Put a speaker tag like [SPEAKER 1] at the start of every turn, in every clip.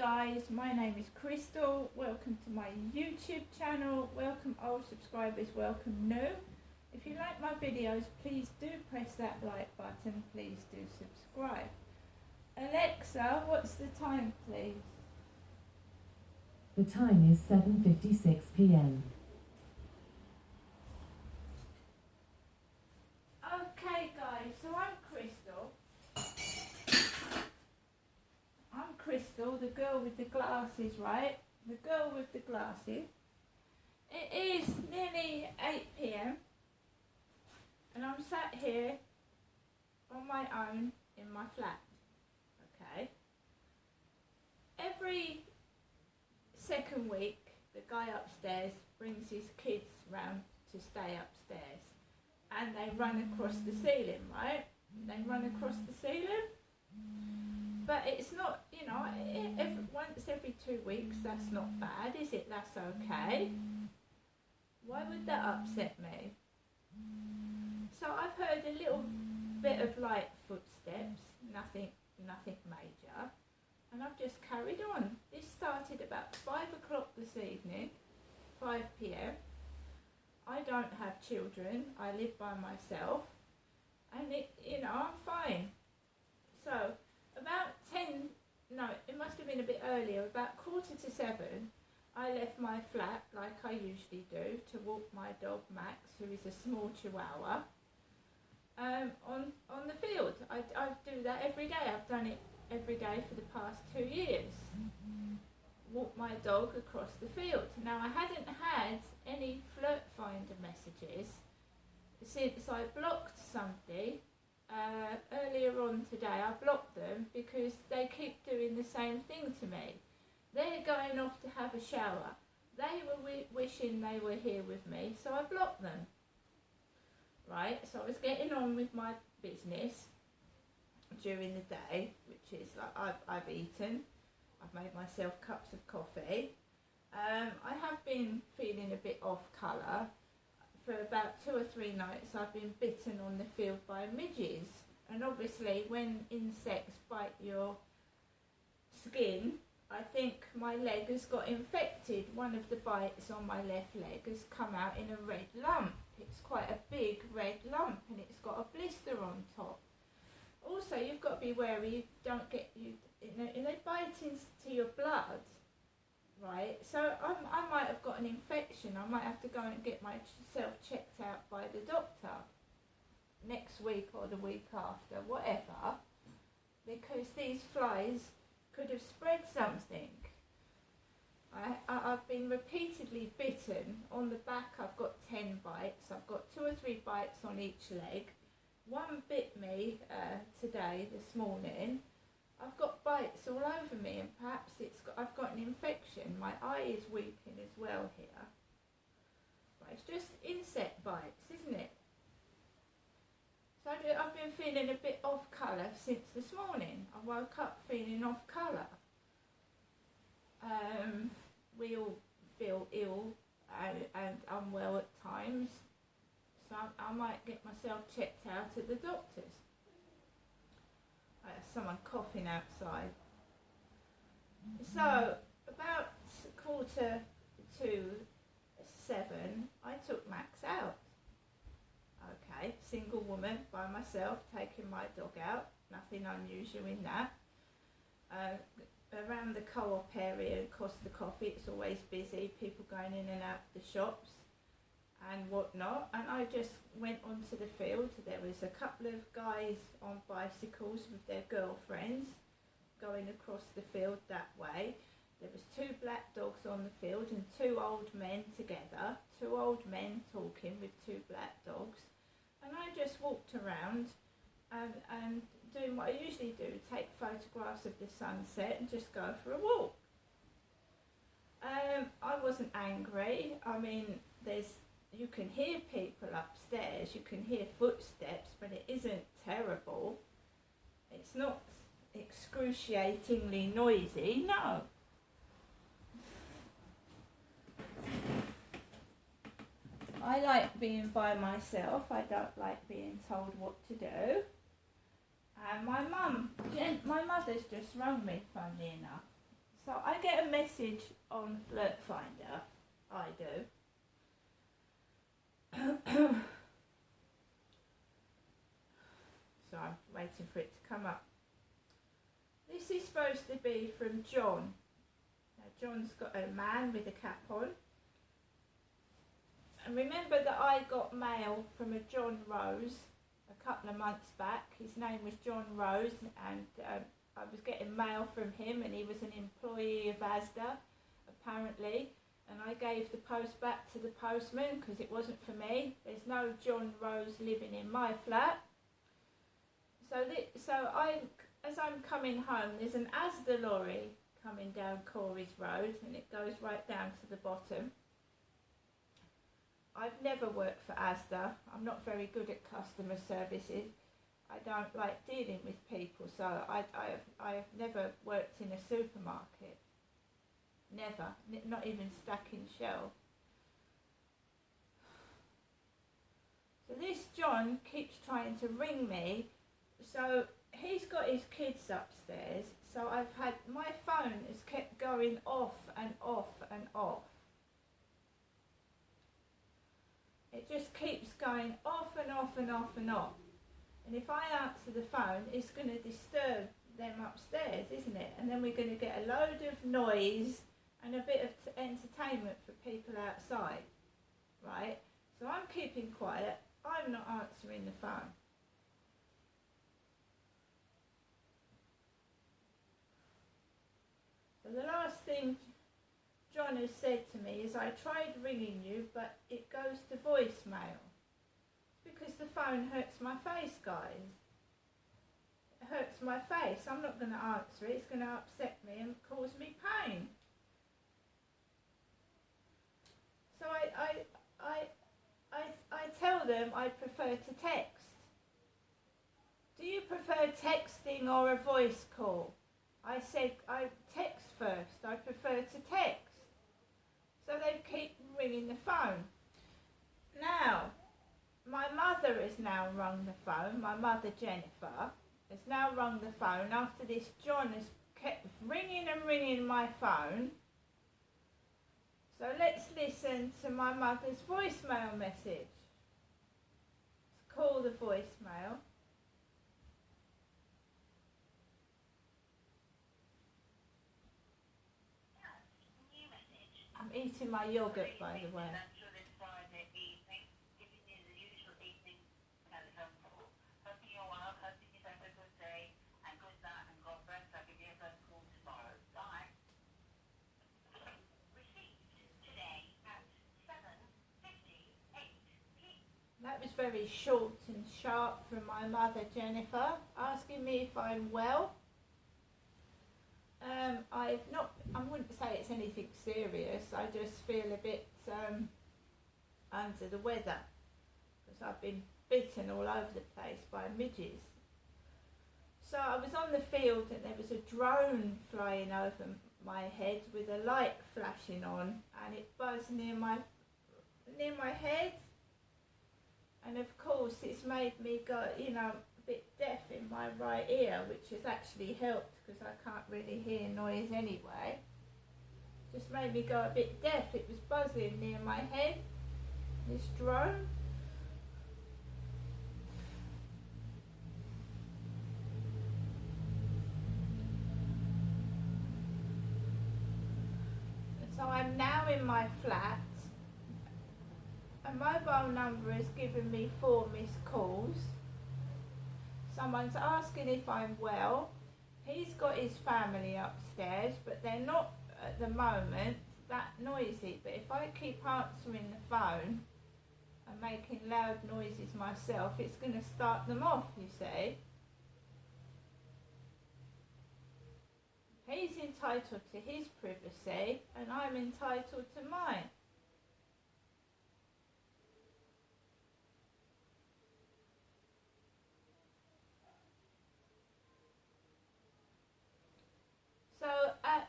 [SPEAKER 1] guys, my name is Crystal. Welcome to my YouTube channel. Welcome old subscribers, welcome new. If you like my videos, please do press that like button. Please do subscribe. Alexa, what's the time, please?
[SPEAKER 2] The time is 7:56 p.m.
[SPEAKER 1] Okay guys, so I'm Crystal, the girl with the glasses, right? The girl with the glasses. It is nearly 8 p.m. and I'm sat here on my own in my flat, okay? Every second week, the guy upstairs brings his kids round to stay upstairs and they run across the ceiling, right? They run across the ceiling. But it's not, you know, once every 2 weeks, that's not bad, is it? That's okay. Why would that upset me? So I've heard a little bit of light footsteps, nothing major, and I've just carried on. This started about 5 o'clock this evening, 5 p.m. I don't have children, I live by myself, and I'm fine. So about it must have been a bit earlier, about 6:45, I left my flat like I usually do to walk my dog Max, who is a small chihuahua, on the field. I do that every day. I've done it every day for the past 2 years. Walk my dog across the field. Now I hadn't had any flirt finder messages since I blocked somebody. Earlier on today, I blocked them because they keep doing the same thing to me. They're going off to have a shower. They were wishing they were here with me, so I blocked them. Right, so I was getting on with my business during the day, which is like I've eaten. I've made myself cups of coffee. I have been feeling a bit off colour. For about 2 or 3 nights I've been bitten on the field by midges, and obviously when insects bite your skin, I think my leg has got infected. One of the bites on my left leg has come out in a red lump. It's quite a big red lump and it's got a blister on top. Also, you've got to be wary they bite into your blood. Right, so I might have got an infection. I might have to go and get myself checked out by the doctor next week or the week after, whatever, because these flies could have spread something. I've been repeatedly bitten. On the back I've got 10 bites. I've got 2 or 3 bites on each leg. One bit me today, this morning. I've got bites all over me, and perhaps I've got an infection. My eye is weeping as well here. But it's just insect bites, isn't it? So I've been feeling a bit off colour since this morning. I woke up feeling off colour. We all feel ill and unwell at times. So I might get myself checked out at the doctor's. Someone coughing outside. So about 6:45, I took Max out. Okay, single woman by myself taking my dog out. Nothing unusual in that. Around the co-op area in Costa Coffee, it's always busy. People going in and out of the shops and whatnot, and I just went onto the field. There was a couple of guys on bicycles with their girlfriends going across the field that way. There was 2 black dogs on the field and 2 old men together, 2 old men talking with 2 black dogs, and I just walked around and doing what I usually do, take photographs of the sunset and just go for a walk. I wasn't angry. I mean, you can hear people upstairs, you can hear footsteps, but it isn't terrible. It's not excruciatingly noisy, no. I like being by myself. I don't like being told what to do. And my mother's just rung me, funnily enough. So I get a message on Flirt Finder. I do. So I'm waiting for it to come up. This is supposed to be from John. Now John's got a man with a cap on. And remember that I got mail from a John Rose a couple of months back. His name was John Rose, and I was getting mail from him, and he was an employee of Asda, apparently. And I gave the post back to the postman because it wasn't for me. There's no John Rose living in my flat. As I'm coming home, there's an Asda lorry coming down Corey's Road, and it goes right down to the bottom. I've never worked for Asda. I'm not very good at customer services. I don't like dealing with people, so I have never worked in a supermarket. Never, not even stacking shelves. So this John keeps trying to ring me. So he's got his kids upstairs. So my phone has kept going off and off and off. It just keeps going off and off and off and off. And if I answer the phone, it's going to disturb them upstairs, isn't it? And then we're going to get a load of noise and a bit of entertainment for people outside, right? So I'm keeping quiet. I'm not answering the phone. So the last thing John has said to me is, I tried ringing you, but it goes to voicemail. It's because the phone hurts my face, guys. It hurts my face. I'm not going to answer it. It's going to upset me and cause me pain. So I tell them I prefer to text. Do you prefer texting or a voice call? I said I text first. I prefer to text. So they keep ringing the phone. Now, my mother has now rung the phone. My mother, Jennifer, has now rung the phone after this John has kept ringing and ringing my phone. So let's listen to my mother's voicemail message. Let's call the voicemail. I'm eating my yogurt, by the way. That was very short and sharp from my mother, Jennifer, asking me if I'm well. I wouldn't say it's anything serious. I just feel a bit under the weather because I've been bitten all over the place by midges. So I was on the field and there was a drone flying over my head with a light flashing on, and it buzzed near my head. And of course it's made me go, a bit deaf in my right ear, which has actually helped because I can't really hear noise anyway. Just made me go a bit deaf. It was buzzing near my head, this drone. And so I'm now in my flat. A mobile number has given me 4 missed calls. Someone's asking if I'm well. He's got his family upstairs, but they're not at the moment that noisy. But if I keep answering the phone and making loud noises myself, it's going to start them off, you see. He's entitled to his privacy and I'm entitled to mine. So at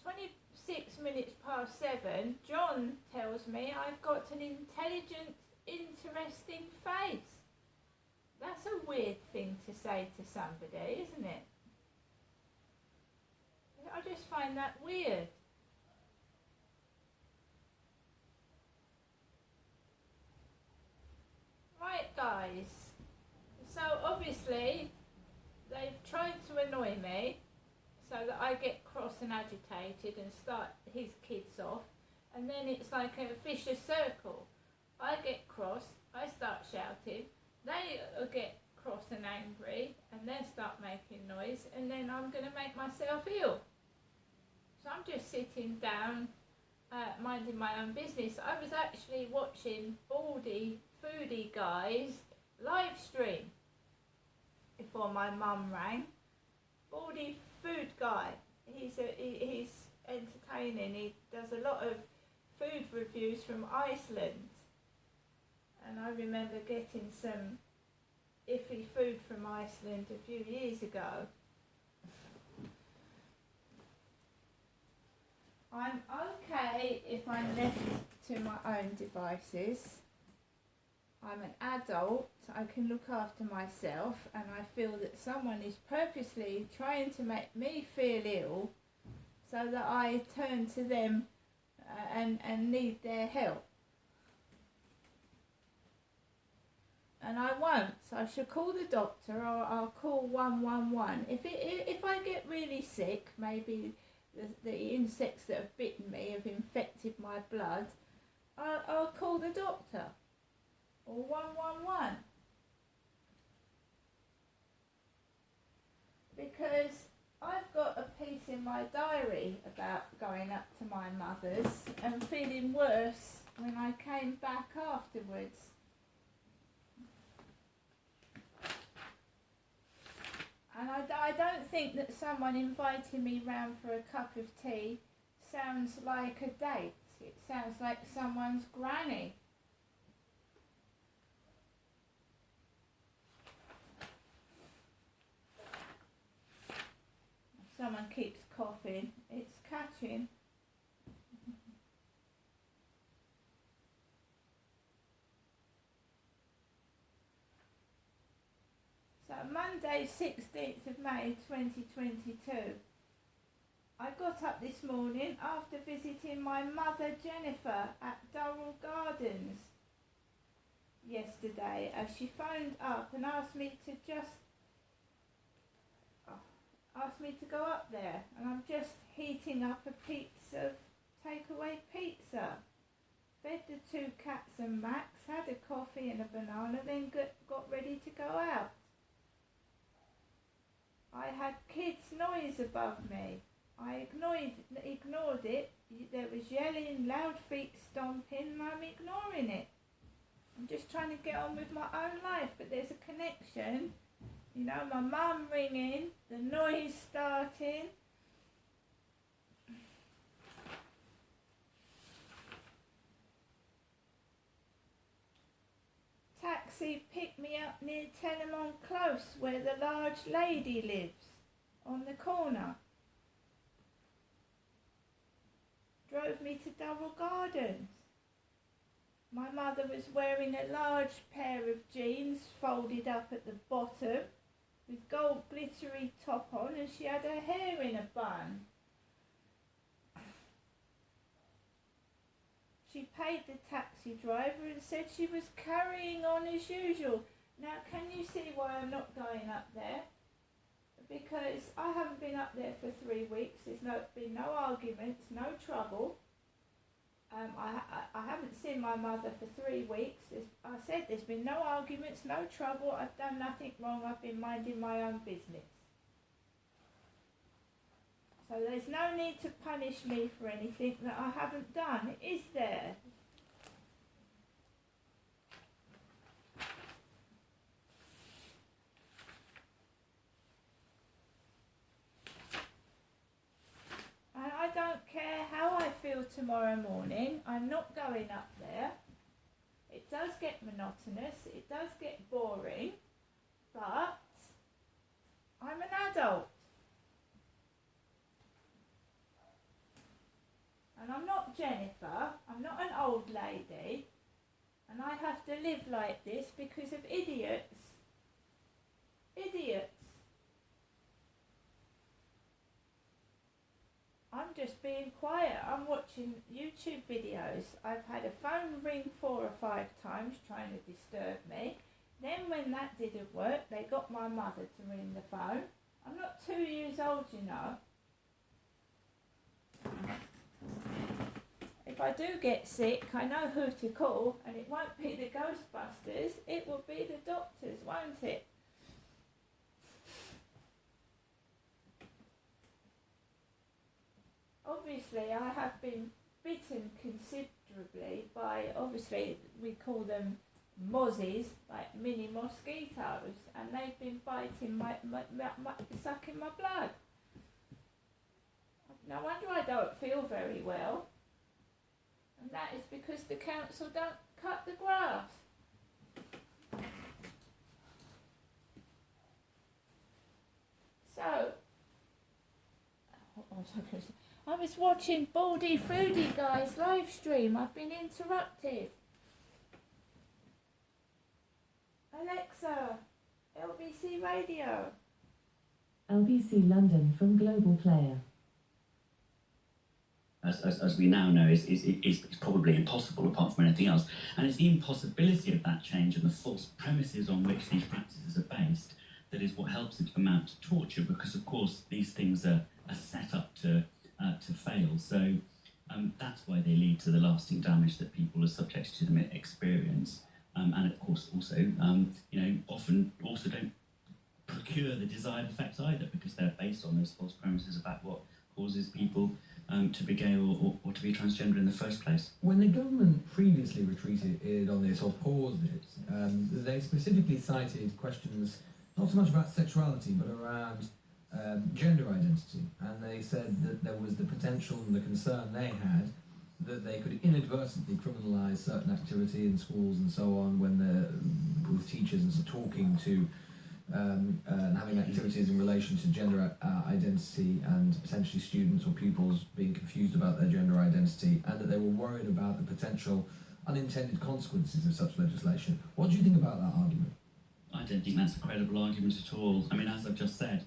[SPEAKER 1] 26 minutes past 7, John tells me I've got an intelligent, interesting face. That's a weird thing to say to somebody, isn't it? I just find that weird. Right, guys. So obviously they've tried to annoy me so that I get cross and agitated and start his kids off, and then it's like a vicious circle. I get cross, I start shouting, they get cross and angry and then start making noise, and then I'm going to make myself ill. So I'm just sitting down, minding my own business. I was actually watching Baldy Foodie Guy's live stream before my mum rang. Baldy Food Guy, he's entertaining. He does a lot of food reviews from Iceland, and I remember getting some iffy food from Iceland a few years ago. I'm okay if I'm left to my own devices. I'm an adult, I can look after myself, and I feel that someone is purposely trying to make me feel ill so that I turn to them and need their help. And I won't, so I should call the doctor, or I'll call 111. If I get really sick, maybe the insects that have bitten me have infected my blood, I'll call the doctor. Or 111. Because I've got a piece in my diary about going up to my mother's and feeling worse when I came back afterwards. And I don't think that someone inviting me round for a cup of tea sounds like a date. It sounds like someone's granny. Someone keeps coughing. It's catching. So Monday, 16th of May 2022. I got up this morning after visiting my mother Jennifer at Durrell Gardens yesterday, as she phoned up and asked me to go up there, and I'm just heating up a piece of takeaway pizza. Fed the 2 cats and Max, had a coffee and a banana, then got ready to go out. I had kids' noise above me. I ignored it. There was yelling, loud feet stomping, and I'm ignoring it. I'm just trying to get on with my own life, but there's a connection. You know, my mum ringing, the noise starting. Taxi picked me up near Tenemon Close, where the large lady lives, on the corner. Drove me to Durrell Gardens. My mother was wearing a large pair of jeans folded up at the bottom, with gold glittery top on, and she had her hair in a bun. She paid the taxi driver and said she was carrying on as usual. Now, can you see why I'm not going up there? Because I haven't been up there for 3 weeks. There's been no arguments, no trouble. I haven't seen my mother for 3 weeks. I said there's been no arguments, no trouble. I've done nothing wrong. I've been minding my own business. So there's no need to punish me for anything that I haven't done, is there? And I don't care how I feel tomorrow morning. I'm not going up there. It does get monotonous. It does get boring. But I'm an adult. And I'm not Jennifer, I'm not an old lady, and I have to live like this because of idiots. Idiots. just being quiet. I'm watching YouTube videos. I've had a phone ring 4 or 5 times trying to disturb me. Then when that didn't work, they got my mother to ring the phone. I'm not 2 years old, you know. If I do get sick, I know who to call, and it won't be the Ghostbusters, it will be the doctors, won't it? Obviously, I have been bitten considerably by, obviously, we call them mozzies, like mini mosquitoes, and they've been biting sucking my blood. No wonder I don't feel very well. And that is because the council don't cut the grass. So, what was I going to say? I was watching Baldy Foodie Guy's live stream. I've been interrupted. Alexa, LBC Radio.
[SPEAKER 2] LBC London from Global Player.
[SPEAKER 3] As we now know, is probably impossible apart from anything else. And it's the impossibility of that change and the false premises on which these practices are based that is what helps it amount to torture, because, of course, these things are set up to fail. So that's why they lead to the lasting damage that people are subjected to them experience. And, of course, also, often also don't procure the desired effect either, because they're based on those false premises about what causes people to be gay or to be transgender in the first place.
[SPEAKER 4] When the government previously retreated on this or paused it, they specifically cited questions not so much about sexuality but around gender identity, and they said that there was the potential and the concern they had that they could inadvertently criminalise certain activity in schools and so on when they're with teachers and so talking to and having activities in relation to gender identity and potentially students or pupils being confused about their gender identity, and that they were worried about the potential unintended consequences of such legislation. What do you think about that argument?
[SPEAKER 3] I don't think that's a credible argument at all. I mean, as I've just said,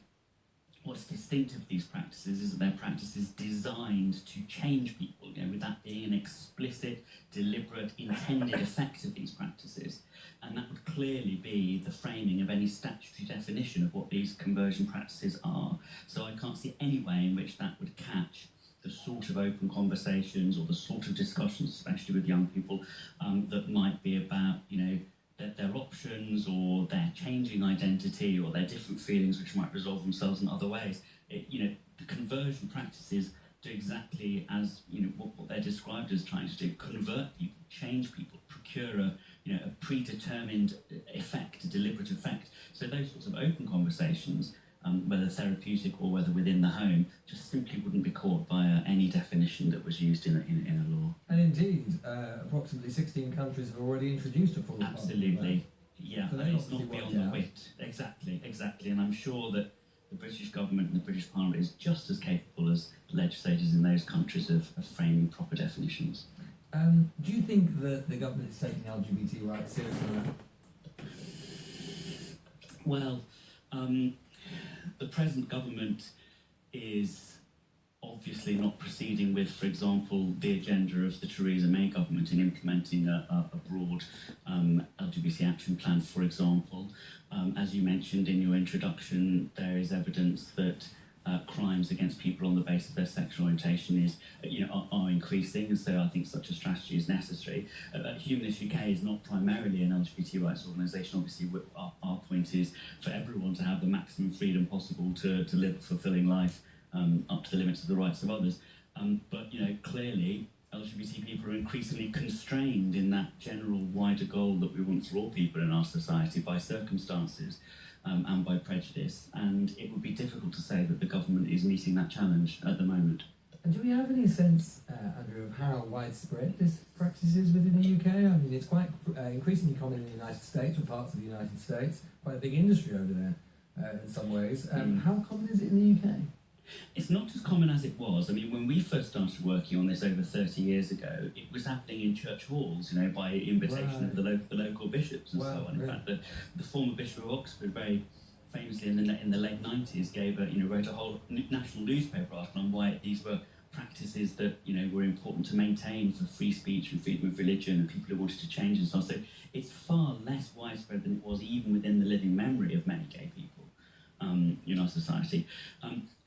[SPEAKER 3] what's distinctive of these practices is that they're practices designed to change people, with that being an explicit, deliberate, intended effect of these practices. And that would clearly be the framing of any statutory definition of what these conversion practices are. So I can't see any way in which that would catch the sort of open conversations or the sort of discussions, especially with young people, that might be about, their options or their changing identity or their different feelings which might resolve themselves in other ways. The conversion practices do exactly as what they're described as trying to do: convert people, change people, procure a predetermined effect, a deliberate effect. So those sorts of open conversations, whether therapeutic or whether within the home, just simply wouldn't be caught by any definition that was used in a law.
[SPEAKER 4] And indeed, approximately 16 countries have already introduced a full
[SPEAKER 3] Absolutely, yeah,
[SPEAKER 4] so
[SPEAKER 3] and it's not beyond the wit. Exactly, and I'm sure that the British government and the British Parliament is just as capable as legislators in those countries of framing proper definitions.
[SPEAKER 4] Do you think that the government is taking LGBT rights seriously now?
[SPEAKER 3] Well, the present government is obviously not proceeding with, for example, the agenda of the Theresa May government in implementing a broad LGBT action plan, for example. As you mentioned in your introduction, there is evidence that crimes against people on the basis of their sexual orientation are increasing, and so I think such a strategy is necessary. Humanist UK is not primarily an LGBT rights organisation. Obviously, our point is for everyone to have the maximum freedom possible to live a fulfilling life up to the limits of the rights of others. But clearly, LGBT people are increasingly constrained in that general wider goal that we want for all people in our society by circumstances. And by prejudice, and it would be difficult to say that the government is meeting that challenge at the moment.
[SPEAKER 4] And do we have any sense, Andrew, of how widespread this practice is within the UK? I mean, it's quite increasingly common in the United States, or parts of the United States, quite a big industry over there in some ways. How common is it in the UK?
[SPEAKER 3] It's not as common as it was. I mean, when we first started working on this over 30 years ago, it was happening in church halls, by invitation of the local bishops and so on. In fact, the former Bishop of Oxford very famously in the late 90s wrote a whole national newspaper article on why these were practices that were important to maintain for free speech and freedom of religion and people who wanted to change and so on. So it's far less widespread than it was even within the living memory of many gay people in our society.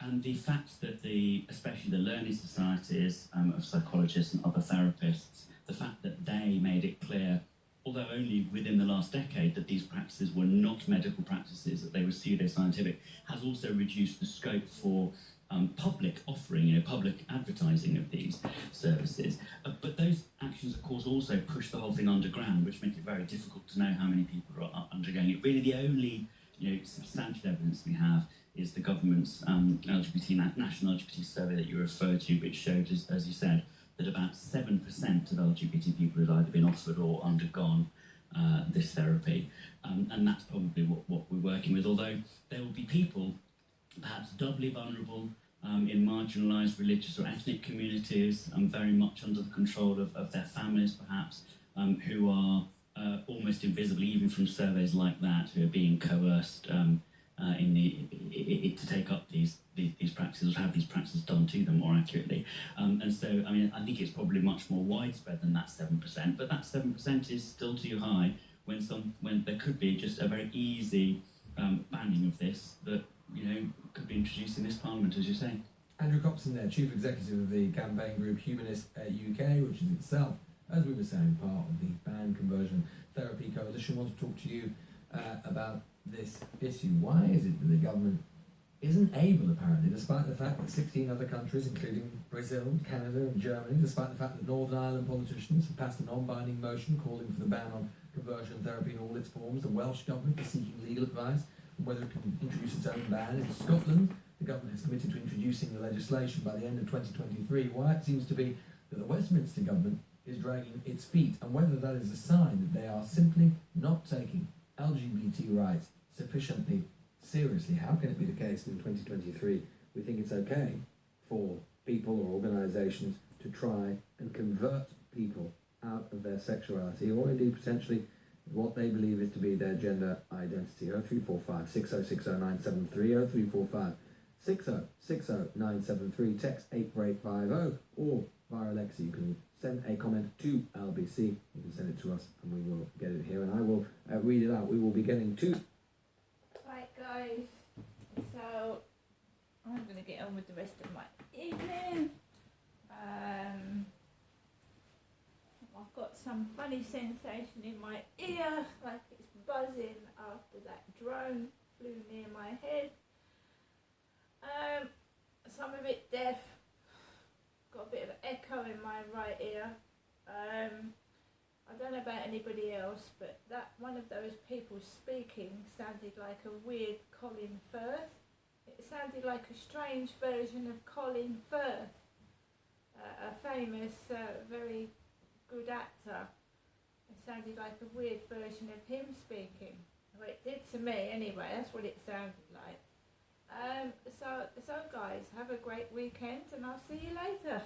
[SPEAKER 3] And the fact that especially the learned societies of psychologists and other therapists, the fact that they made it clear, although only within the last decade, that these practices were not medical practices, that they were pseudoscientific, has also reduced the scope for public offering, public advertising of these services. But those actions, of course, also push the whole thing underground, which make it very difficult to know how many people are undergoing it. Really, the only substantial evidence we have is the government's national LGBT survey that you referred to, which showed, as you said, that about 7% of LGBT people had either been offered or undergone this therapy. And that's probably what we're working with, although there will be people perhaps doubly vulnerable in marginalised religious or ethnic communities, very much under the control of their families perhaps, who are almost invisible even from surveys like that, who are being coerced to take up these practices, or have these practices done to them more accurately. And so, I think it's probably much more widespread than that 7%, but that 7% is still too high when there could be just a very easy banning of this that could be introduced in this Parliament, as you say.
[SPEAKER 4] Andrew Copson there, Chief Executive of the campaign group Humanist UK, which is itself, as we were saying, part of the Ban Conversion Therapy Coalition. I want to talk to you about this issue. Why is it that the government isn't able, apparently, despite the fact that 16 other countries, including Brazil, Canada and Germany, despite the fact that Northern Ireland politicians have passed a non-binding motion calling for the ban on conversion therapy in all its forms, the Welsh government is seeking legal advice on whether it can introduce its own ban. In Scotland, the government has committed to introducing the legislation by the end of 2023. Why it seems to be that the Westminster government is dragging its feet, and whether that is a sign that they are simply not taking LGBT rights sufficiently seriously. How can it be the case that in 2023 we think it's okay for people or organisations to try and convert people out of their sexuality, or indeed potentially what they believe is to be their gender identity? 0345 6060 973, 0345 6060 973, text 84850, or via Alexa you can send a comment to LBC. You can send it to us and we will get it here, and I will read it out. We will be getting to...
[SPEAKER 1] Right guys, so I'm going to get on with the rest of my evening. I've got some funny sensation in my ear, like it's buzzing after that drone flew near my head. Some of it deaf, got a bit of echo in my right ear. I don't know about anybody else, but that one of those people speaking sounded like a weird Colin Firth. It sounded like a strange version of Colin Firth, a famous, very good actor. It sounded like a weird version of him speaking. Well, it did to me anyway, that's what it sounded like. So guys, have a great weekend and I'll see you later.